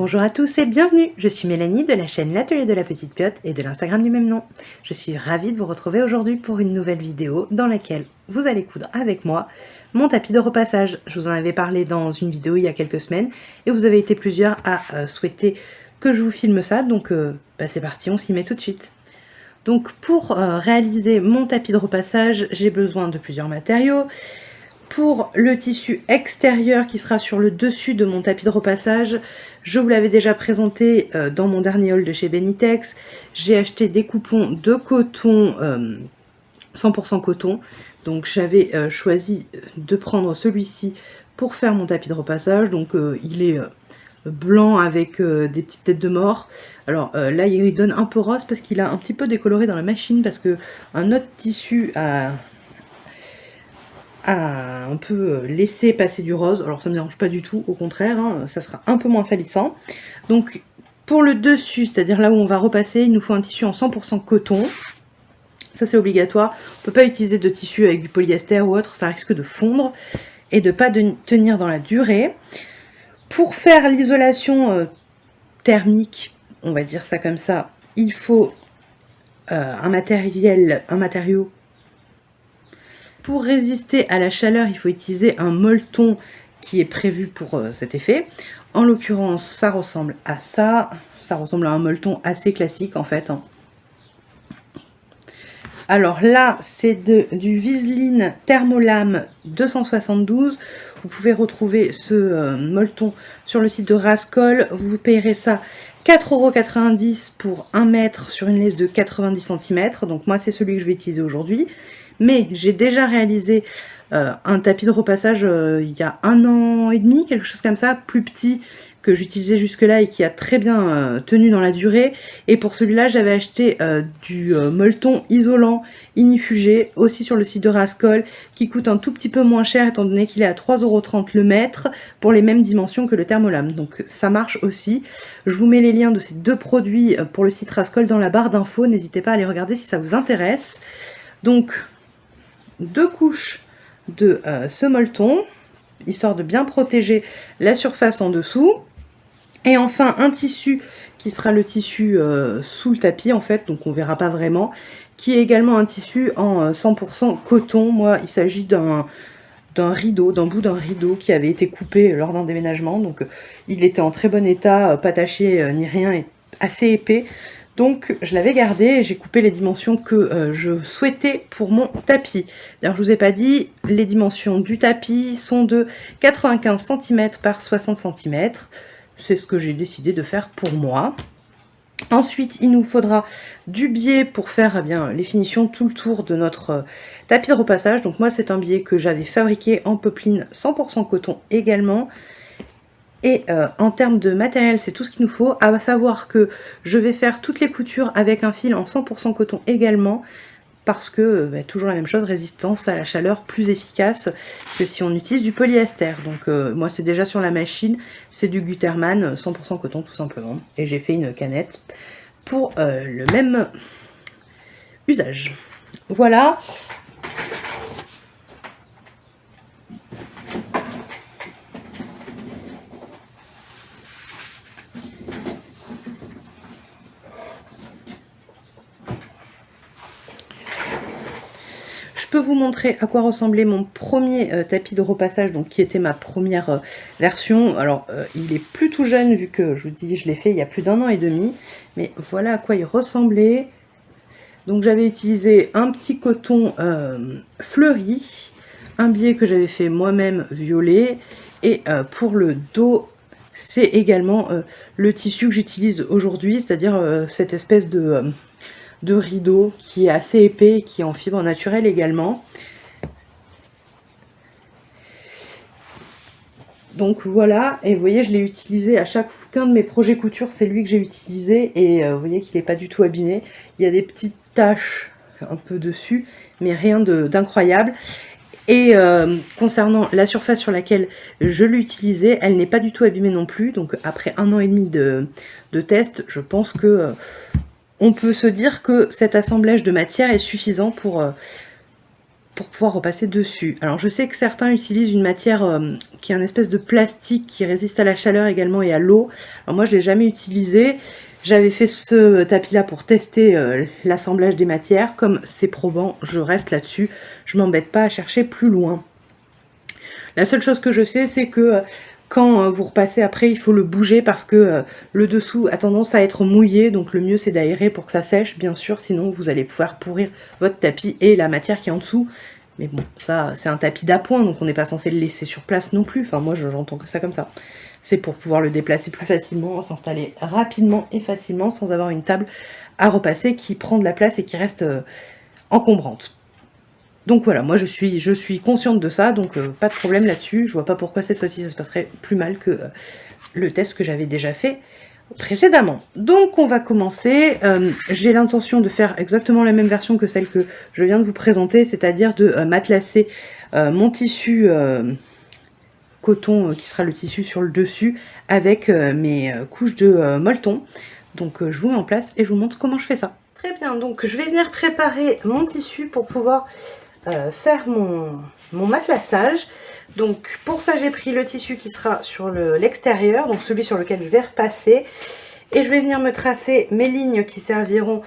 Bonjour à tous et bienvenue, je suis Mélanie de la chaîne L'Atelier de la Petite Piote et de l'Instagram du même nom. Je suis ravie de vous retrouver aujourd'hui pour une nouvelle vidéo dans laquelle vous allez coudre avec moi mon tapis de repassage. Je vous en avais parlé dans une vidéo il y a quelques semaines et vous avez été plusieurs à souhaiter que je vous filme ça, donc c'est parti, on s'y met tout de suite. Donc pour réaliser mon tapis de repassage, j'ai besoin de plusieurs matériaux. Pour le tissu extérieur qui sera sur le dessus de mon tapis de repassage, je vous l'avais déjà présenté dans mon dernier haul de chez Benitex. J'ai acheté des coupons de coton, 100% coton. Donc j'avais choisi de prendre celui-ci pour faire mon tapis de repassage. Donc il est blanc avec des petites têtes de mort. Alors là il donne un peu rose parce qu'il a un petit peu décoloré dans la machine parce que un autre tissu a un peu laisser passer du rose. Alors ça me dérange pas du tout, au contraire, hein, ça sera un peu moins salissant. Donc pour le dessus, c'est-à-dire là où on va repasser, il nous faut un tissu en 100% coton. Ça c'est obligatoire. On peut pas utiliser de tissu avec du polyester ou autre, ça risque de fondre et de pas tenir dans la durée. Pour faire l'isolation thermique, on va dire ça comme ça, il faut un matériau. Pour résister à la chaleur, il faut utiliser un molleton qui est prévu pour cet effet. En l'occurrence, ça ressemble à ça. Ça ressemble à un molleton assez classique en fait. Alors là, c'est du Viseline Thermolame 272. Vous pouvez retrouver ce molleton sur le site de Rascol. Vous payerez ça 4,90 € pour 1 mètre sur une laisse de 90 cm. Donc moi, c'est celui que je vais utiliser aujourd'hui. Mais j'ai déjà réalisé un tapis de repassage il y a 1 an et demi, quelque chose comme ça, plus petit que j'utilisais jusque-là et qui a très bien tenu dans la durée. Et pour celui-là, j'avais acheté du molleton isolant inifugé, aussi sur le site de Rascol, qui coûte un tout petit peu moins cher étant donné qu'il est à 3,30 € le mètre pour les mêmes dimensions que le Thermolame. Donc ça marche aussi. Je vous mets les liens de ces deux produits pour le site Rascol dans la barre d'infos. N'hésitez pas à les regarder si ça vous intéresse. Donc 2 couches de ce molleton, histoire de bien protéger la surface en dessous. Et enfin un tissu qui sera le tissu sous le tapis en fait, donc on verra pas vraiment, qui est également un tissu en 100% coton. Moi il s'agit d'un rideau, d'un bout d'un rideau qui avait été coupé lors d'un déménagement, donc il était en très bon état, pas taché ni rien, et assez épais. Donc je l'avais gardé et j'ai coupé les dimensions que je souhaitais pour mon tapis. D'ailleurs je vous ai pas dit, les dimensions du tapis sont de 95 cm par 60 cm. C'est ce que j'ai décidé de faire pour moi. Ensuite il nous faudra du biais pour faire les finitions tout le tour de notre tapis de repassage. Donc moi c'est un biais que j'avais fabriqué en popeline 100% coton également. Et en termes de matériel, c'est tout ce qu'il nous faut. À savoir que je vais faire toutes les coutures avec un fil en 100% coton également. Parce que, toujours la même chose, résistance à la chaleur plus efficace que si on utilise du polyester. Donc moi c'est déjà sur la machine, c'est du Gutermann 100% coton tout simplement. Et j'ai fait une canette pour le même usage. Voilà. Je peux vous montrer à quoi ressemblait mon premier tapis de repassage, donc qui était ma première version. Alors il est plus tout jeune vu que je vous dis je l'ai fait il y a plus d'1 an et demi, mais voilà à quoi il ressemblait. Donc j'avais utilisé un petit coton fleuri, un biais que j'avais fait moi-même violet, et pour le dos c'est également le tissu que j'utilise aujourd'hui, c'est-à-dire cette espèce de rideau qui est assez épais, qui est en fibre naturelle également. Donc voilà, et vous voyez je l'ai utilisé à chaque de mes projets couture, c'est lui que j'ai utilisé, et vous voyez qu'il n'est pas du tout abîmé. Il y a des petites taches un peu dessus, mais rien d'incroyable. Et concernant la surface sur laquelle je l'ai utilisé, elle n'est pas du tout abîmée non plus. Donc après 1 an et demi de test, je pense que on peut se dire que cet assemblage de matière est suffisant pour pour pouvoir repasser dessus. Alors je sais que certains utilisent une matière qui est un espèce de plastique qui résiste à la chaleur également et à l'eau. Alors moi je l'ai jamais utilisé. J'avais fait ce tapis là pour tester l'assemblage des matières. Comme c'est probant, je reste là-dessus. Je m'embête pas à chercher plus loin. La seule chose que je sais, c'est que quand vous repassez après, il faut le bouger parce que le dessous a tendance à être mouillé. Donc le mieux c'est d'aérer pour que ça sèche, bien sûr. Sinon vous allez pouvoir pourrir votre tapis et la matière qui est en dessous. Mais bon, ça c'est un tapis d'appoint, donc on n'est pas censé le laisser sur place non plus. Enfin moi j'entends que ça comme ça. C'est pour pouvoir le déplacer plus facilement, s'installer rapidement et facilement sans avoir une table à repasser qui prend de la place et qui reste encombrante. Donc voilà, moi je suis consciente de ça, donc pas de problème là-dessus. Je vois pas pourquoi cette fois-ci ça se passerait plus mal que le test que j'avais déjà fait précédemment. Donc on va commencer. J'ai l'intention de faire exactement la même version que celle que je viens de vous présenter, c'est-à-dire de matelacer mon tissu coton qui sera le tissu sur le dessus avec mes couches de molleton. Donc je vous mets en place et je vous montre comment je fais ça. Très bien, donc je vais venir préparer mon tissu pour pouvoir faire mon matelassage. Donc pour ça j'ai pris le tissu qui sera sur l'extérieur, donc celui sur lequel je vais repasser, et je vais venir me tracer mes lignes qui serviront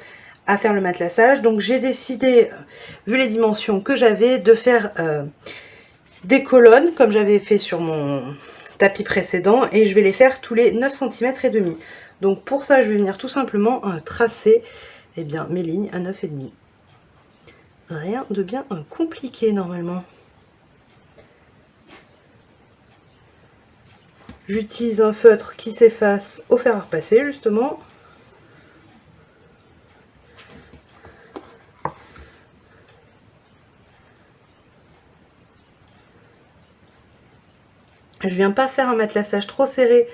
à faire le matelassage. Donc j'ai décidé, vu les dimensions que j'avais, de faire des colonnes comme j'avais fait sur mon tapis précédent, et je vais les faire tous les 9 cm et demi. Donc pour ça je vais venir tout simplement tracer mes lignes à 9,5. Rien de bien compliqué normalement. J'utilise un feutre qui s'efface au fer à repasser justement. Je viens pas faire un matelassage trop serré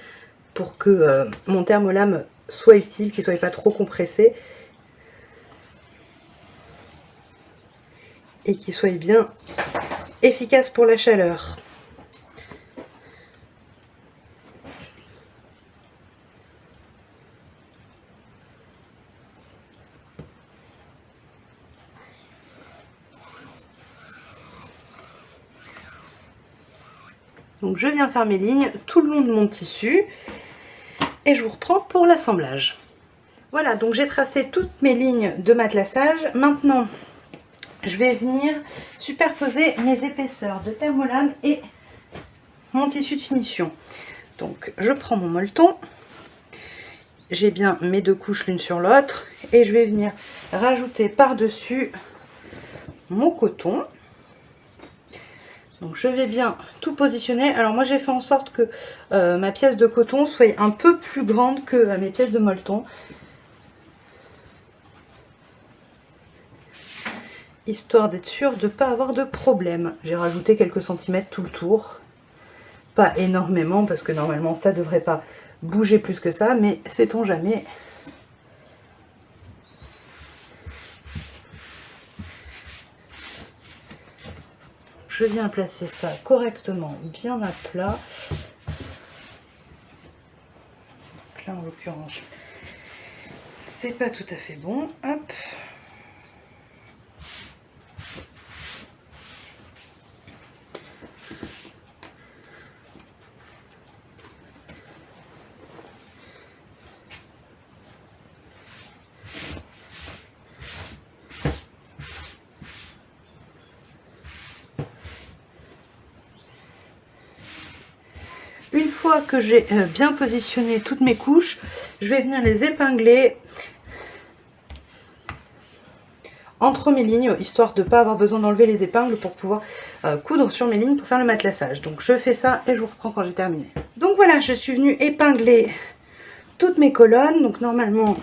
pour que mon thermolame soit utile, qu'il soit pas trop compressé. Et qu'il soit bien efficace pour la chaleur. Donc je viens faire mes lignes tout le long de mon tissu et je vous reprends pour l'assemblage. Voilà, donc j'ai tracé toutes mes lignes de matelassage. Maintenant, je vais venir superposer mes épaisseurs de thermolame et mon tissu de finition. Donc je prends mon molleton, j'ai bien mes deux couches l'une sur l'autre et je vais venir rajouter par-dessus mon coton. Donc je vais bien tout positionner. Alors moi j'ai fait en sorte que ma pièce de coton soit un peu plus grande que mes pièces de molleton, histoire d'être sûre de ne pas avoir de problème. J'ai rajouté quelques centimètres tout le tour, pas énormément parce que normalement ça devrait pas bouger plus que ça, mais sait-on jamais. Je viens placer ça correctement, bien à plat. Donc là en l'occurrence c'est pas tout à fait bon. Hop. Une fois que j'ai bien positionné toutes mes couches, je vais venir les épingler entre mes lignes, histoire de ne pas avoir besoin d'enlever les épingles pour pouvoir coudre sur mes lignes pour faire le matelassage. Donc je fais ça et je vous reprends quand j'ai terminé. Donc voilà, je suis venue épingler toutes mes colonnes. Donc normalement,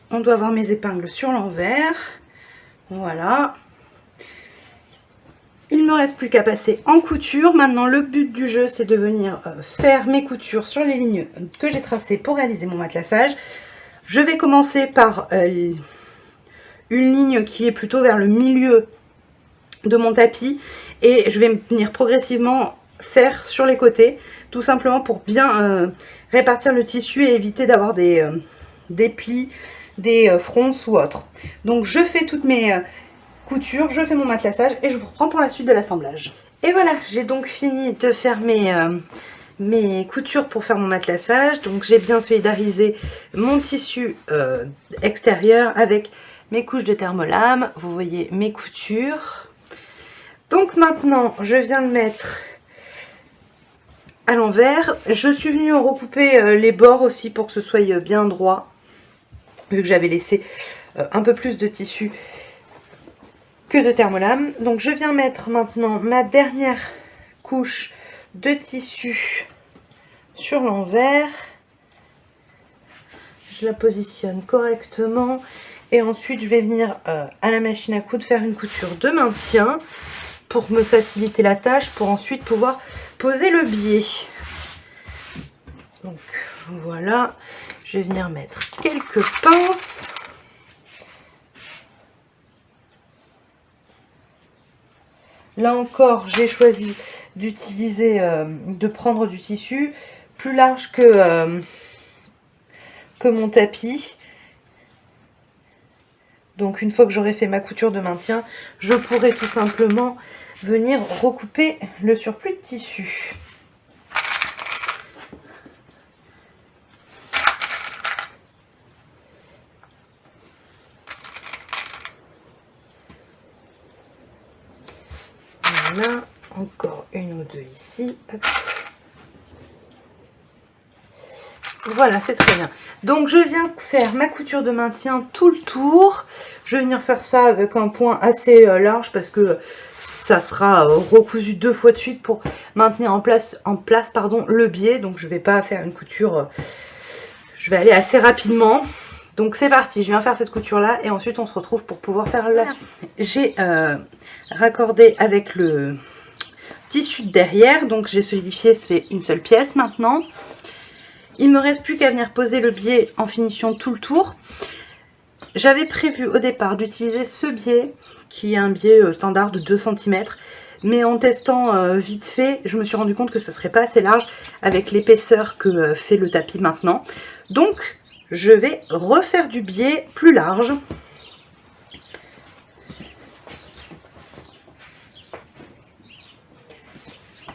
on doit avoir mes épingles sur l'envers. Voilà. Il ne me reste plus qu'à passer en couture. Maintenant, le but du jeu, c'est de venir faire mes coutures sur les lignes que j'ai tracées pour réaliser mon matelassage. Je vais commencer par une ligne qui est plutôt vers le milieu de mon tapis. Et je vais venir progressivement faire sur les côtés, tout simplement pour bien répartir le tissu et éviter d'avoir des plis, des fronces ou autres. Donc, je fais toutes mes couture, je fais mon matelassage et je vous reprends pour la suite de l'assemblage. Et voilà, j'ai donc fini de faire mes coutures pour faire mon matelassage. Donc j'ai bien solidarisé mon tissu extérieur avec mes couches de thermolame. Vous voyez mes coutures. Donc maintenant, je viens de mettre à l'envers. Je suis venue recouper les bords aussi pour que ce soit bien droit, vu que j'avais laissé un peu plus de tissu que de thermolame. Donc je viens mettre maintenant ma dernière couche de tissu sur l'envers. Je la positionne correctement et ensuite je vais venir à la machine à coudre faire une couture de maintien pour me faciliter la tâche, pour ensuite pouvoir poser le biais. Donc voilà, je vais venir mettre quelques pinces. Là encore, j'ai choisi d'utiliser, de prendre du tissu plus large que mon tapis. Donc une fois que j'aurai fait ma couture de maintien, je pourrai tout simplement venir recouper le surplus de tissu. Voilà, encore une ou deux ici. Hop. Voilà, c'est très bien. Donc je viens faire ma couture de maintien tout le tour. Je vais venir faire ça avec un point assez large parce que ça sera recousu 2 fois de suite pour maintenir en place le biais. Donc je ne vais pas faire une couture, je vais aller assez rapidement. Donc c'est parti, je viens faire cette couture là et ensuite on se retrouve pour pouvoir faire la suite. J'ai raccordé avec le tissu de derrière, donc j'ai solidifié, c'est une seule pièce maintenant. Il ne me reste plus qu'à venir poser le biais en finition tout le tour. J'avais prévu au départ d'utiliser ce biais, qui est un biais standard de 2 cm. Mais en testant vite fait, je me suis rendu compte que ça ne serait pas assez large avec l'épaisseur que fait le tapis maintenant. Donc, je vais refaire du biais plus large.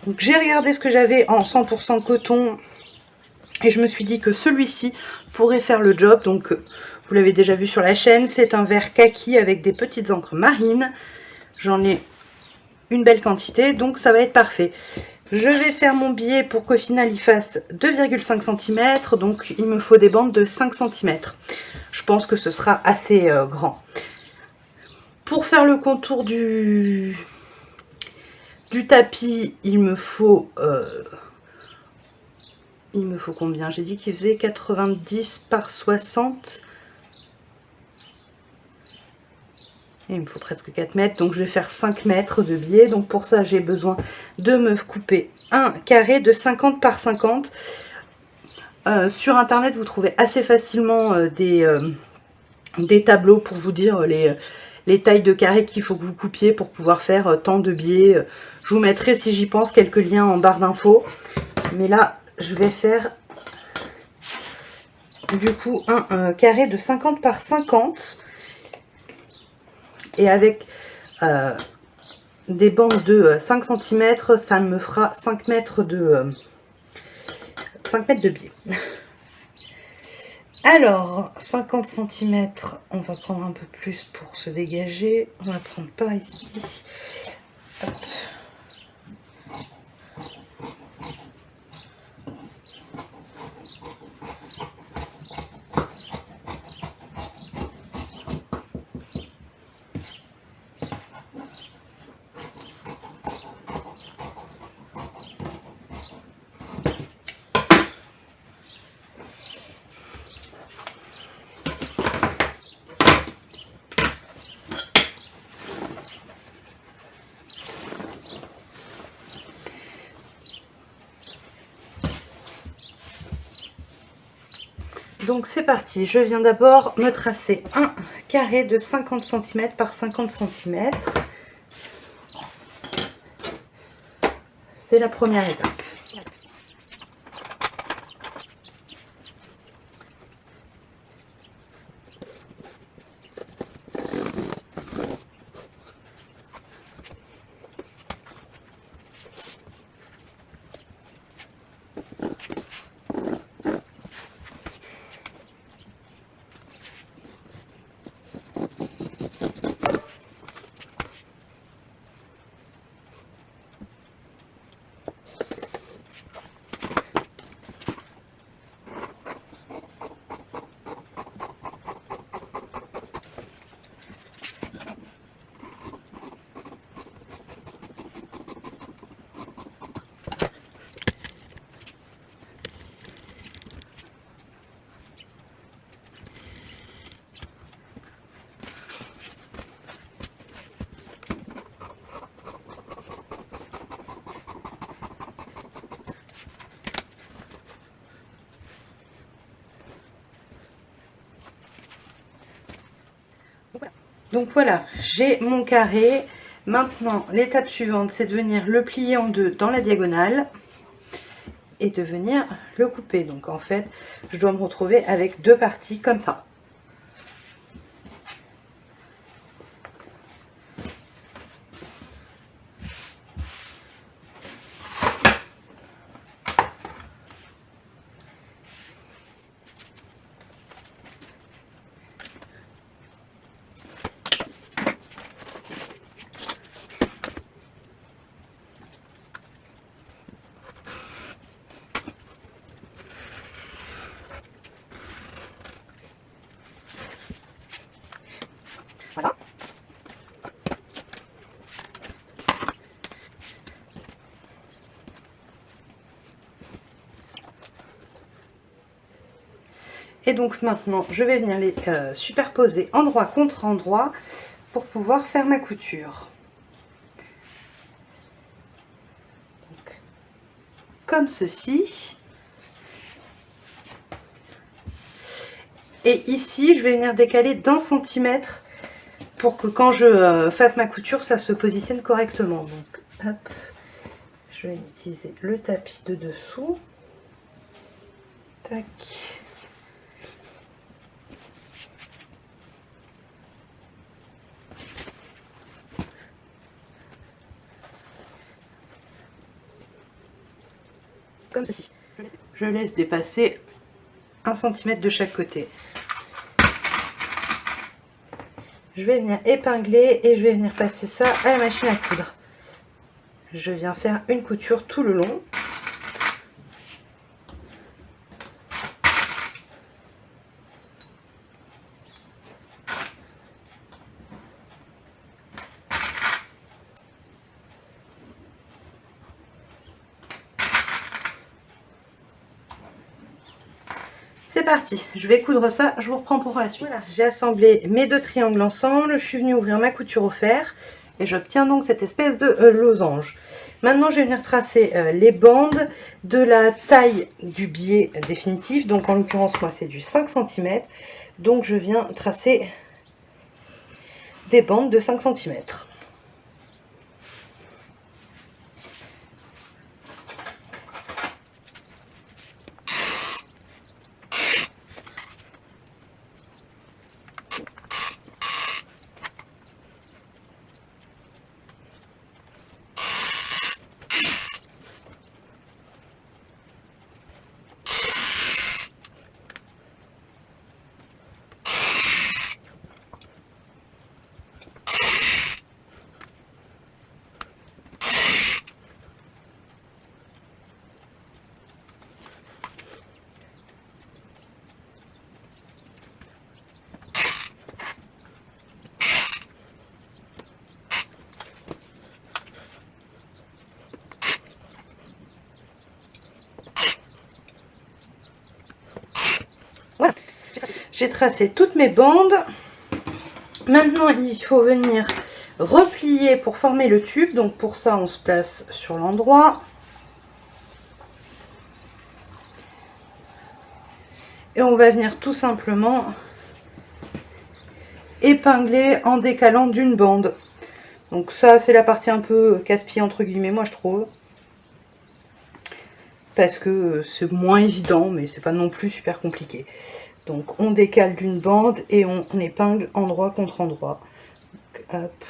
Donc, j'ai regardé ce que j'avais en 100% coton. Et je me suis dit que celui-ci pourrait faire le job. Donc vous l'avez déjà vu sur la chaîne, c'est un vert kaki avec des petites encres marines. J'en ai une belle quantité, donc ça va être parfait. Je vais faire mon biais pour qu'au final il fasse 2,5 cm. Donc il me faut des bandes de 5 cm. Je pense que ce sera assez grand. Pour faire le contour du tapis, il me faut combien? J'ai dit qu'il faisait 90 par 60. Et il me faut presque 4 mètres. Donc je vais faire 5 mètres de biais. Donc pour ça, j'ai besoin de me couper un carré de 50 par 50. Sur internet, vous trouvez assez facilement des tableaux pour vous dire les tailles de carrés qu'il faut que vous coupiez pour pouvoir faire tant de biais. Je vous mettrai, si j'y pense, quelques liens en barre d'infos. Mais là, je vais faire du coup un carré de 50 par 50 et avec des bandes de 5 cm, ça me fera 5 mètres de biais. Alors 50 cm, on va prendre un peu plus pour se dégager, on va prendre par ici. Hop. Donc c'est parti, je viens d'abord me tracer un carré de 50 cm par 50 cm. C'est la première étape. Donc voilà, j'ai mon carré. Maintenant, l'étape suivante, c'est de venir le plier en deux dans la diagonale et de venir le couper. Donc en fait, je dois me retrouver avec deux parties comme ça. Voilà. Et donc maintenant, je vais venir les superposer endroit contre endroit pour pouvoir faire ma couture. Donc, comme ceci. Et ici, je vais venir décaler d'1 centimètre pour que quand je fasse ma couture, ça se positionne correctement. Donc, hop, je vais utiliser le tapis de dessous. Tac. Comme ceci. Je laisse dépasser 1 centimètre de chaque côté. Je vais venir épingler et je vais venir passer ça à la machine à coudre. Je viens faire une couture tout le long. C'est parti, je vais coudre ça, je vous reprends pour la suite. Voilà, j'ai assemblé mes deux triangles ensemble, je suis venue ouvrir ma couture au fer et j'obtiens donc cette espèce de losange. Maintenant, je vais venir tracer les bandes de la taille du biais définitif, donc en l'occurrence, moi, c'est du 5 cm. Donc, je viens tracer des bandes de 5 cm. Voilà, j'ai tracé toutes mes bandes. Maintenant, il faut venir replier pour former le tube. Donc pour ça, on se place sur l'endroit. Et on va venir tout simplement épingler en décalant d'une bande. Donc ça, c'est la partie un peu casse-pied entre guillemets, moi je trouve. Parce que c'est moins évident, mais c'est pas non plus super compliqué. Donc on décale d'une bande et on épingle endroit contre endroit. Donc, hop.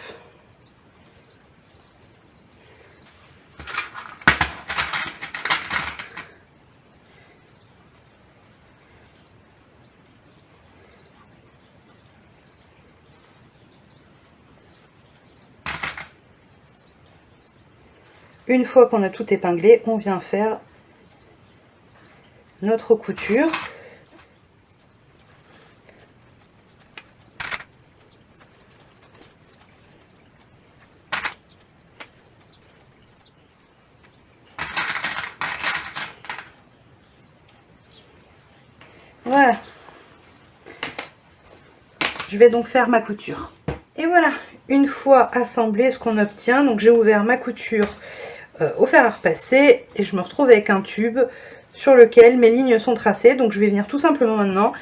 Une fois qu'on a tout épinglé, on vient faire notre couture. Voilà. Je vais donc faire ma couture. Et voilà, une fois assemblé ce qu'on obtient, donc j'ai ouvert ma couture au fer à repasser et je me retrouve avec un tube sur lequel mes lignes sont tracées. Donc je vais venir tout simplement maintenant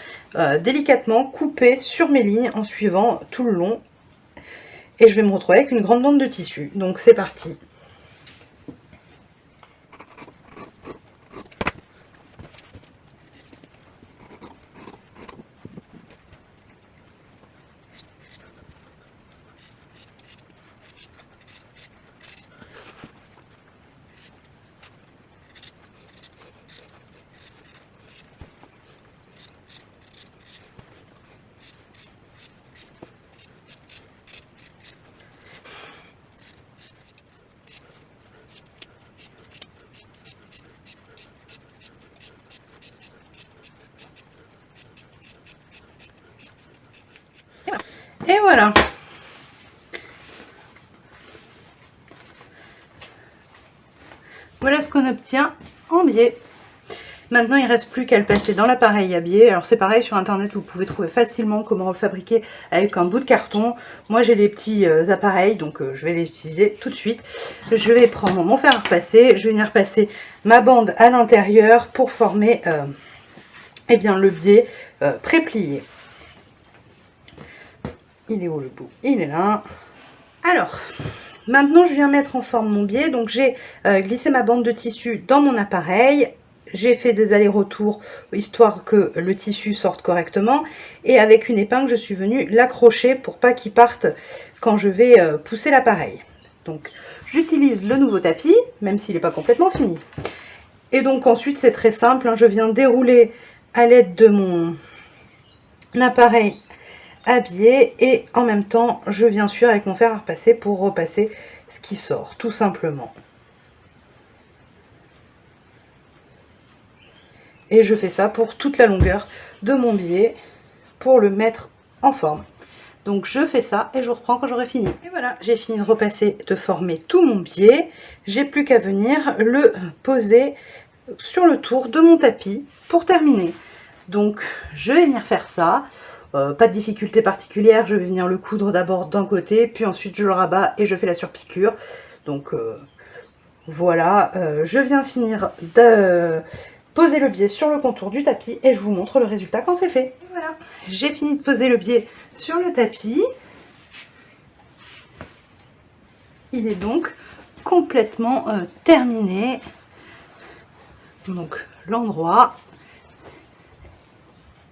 délicatement couper sur mes lignes en suivant tout le long Et je vais me retrouver avec une grande bande de tissu. Donc c'est parti. Et voilà. Voilà ce qu'on obtient en biais. Maintenant, il ne reste plus qu'à le passer dans l'appareil à biais. Alors c'est pareil, sur internet, vous pouvez trouver facilement comment le fabriquer avec un bout de carton. Moi, j'ai les petits appareils, donc je vais les utiliser tout de suite. Je vais prendre mon fer à repasser, je vais venir passer ma bande à l'intérieur pour former eh bien, le biais pré-plié. Il est où le bout? Il est là. Alors, maintenant je viens mettre en forme mon biais. Donc j'ai glissé ma bande de tissu dans mon appareil. J'ai fait des allers-retours histoire que le tissu sorte correctement. Et avec une épingle, je suis venue l'accrocher pour pas qu'il parte quand je vais pousser l'appareil. Donc j'utilise le nouveau tapis, même s'il n'est pas complètement fini. Et donc ensuite c'est très simple, hein, je viens dérouler à l'aide de mon appareil habillé et en même temps je viens suivre avec mon fer à repasser pour repasser ce qui sort tout simplement. Et je fais ça pour toute la longueur de mon biais pour le mettre en forme. Donc je fais ça et je vous reprends quand j'aurai fini. Et voilà, j'ai fini de repasser, de former tout mon biais. J'ai plus qu'à venir le poser sur le tour de mon tapis pour terminer. Donc je vais venir faire ça. Pas de difficulté particulière, je vais venir le coudre d'abord d'un côté, puis ensuite je le rabats et je fais la surpiqûre. Donc voilà, je viens finir de poser le biais sur le contour du tapis et je vous montre le résultat quand c'est fait. Et voilà, j'ai fini de poser le biais sur le tapis. Il est donc complètement terminé. Donc l'endroit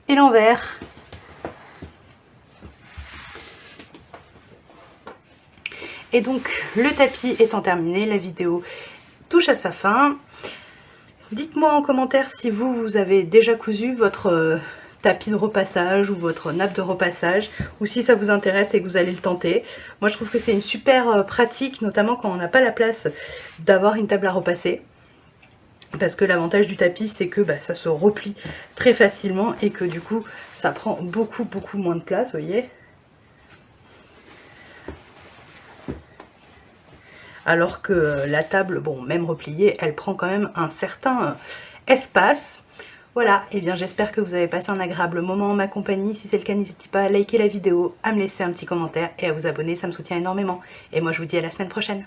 et l'envers. Et donc le tapis étant terminé, la vidéo touche à sa fin. Dites-moi en commentaire si vous avez déjà cousu votre tapis de repassage ou votre nappe de repassage, ou si ça vous intéresse et que vous allez le tenter. Moi je trouve que c'est une super pratique, notamment quand on n'a pas la place d'avoir une table à repasser. Parce que l'avantage du tapis, c'est que ça se replie très facilement et que du coup ça prend beaucoup moins de place, vous voyez. Alors que la table, bon, même repliée, elle prend quand même un certain espace. Voilà, et bien j'espère que vous avez passé un agréable moment en ma compagnie. Si c'est le cas, n'hésitez pas à liker la vidéo, à me laisser un petit commentaire et à vous abonner, ça me soutient énormément. Et moi je vous dis à la semaine prochaine.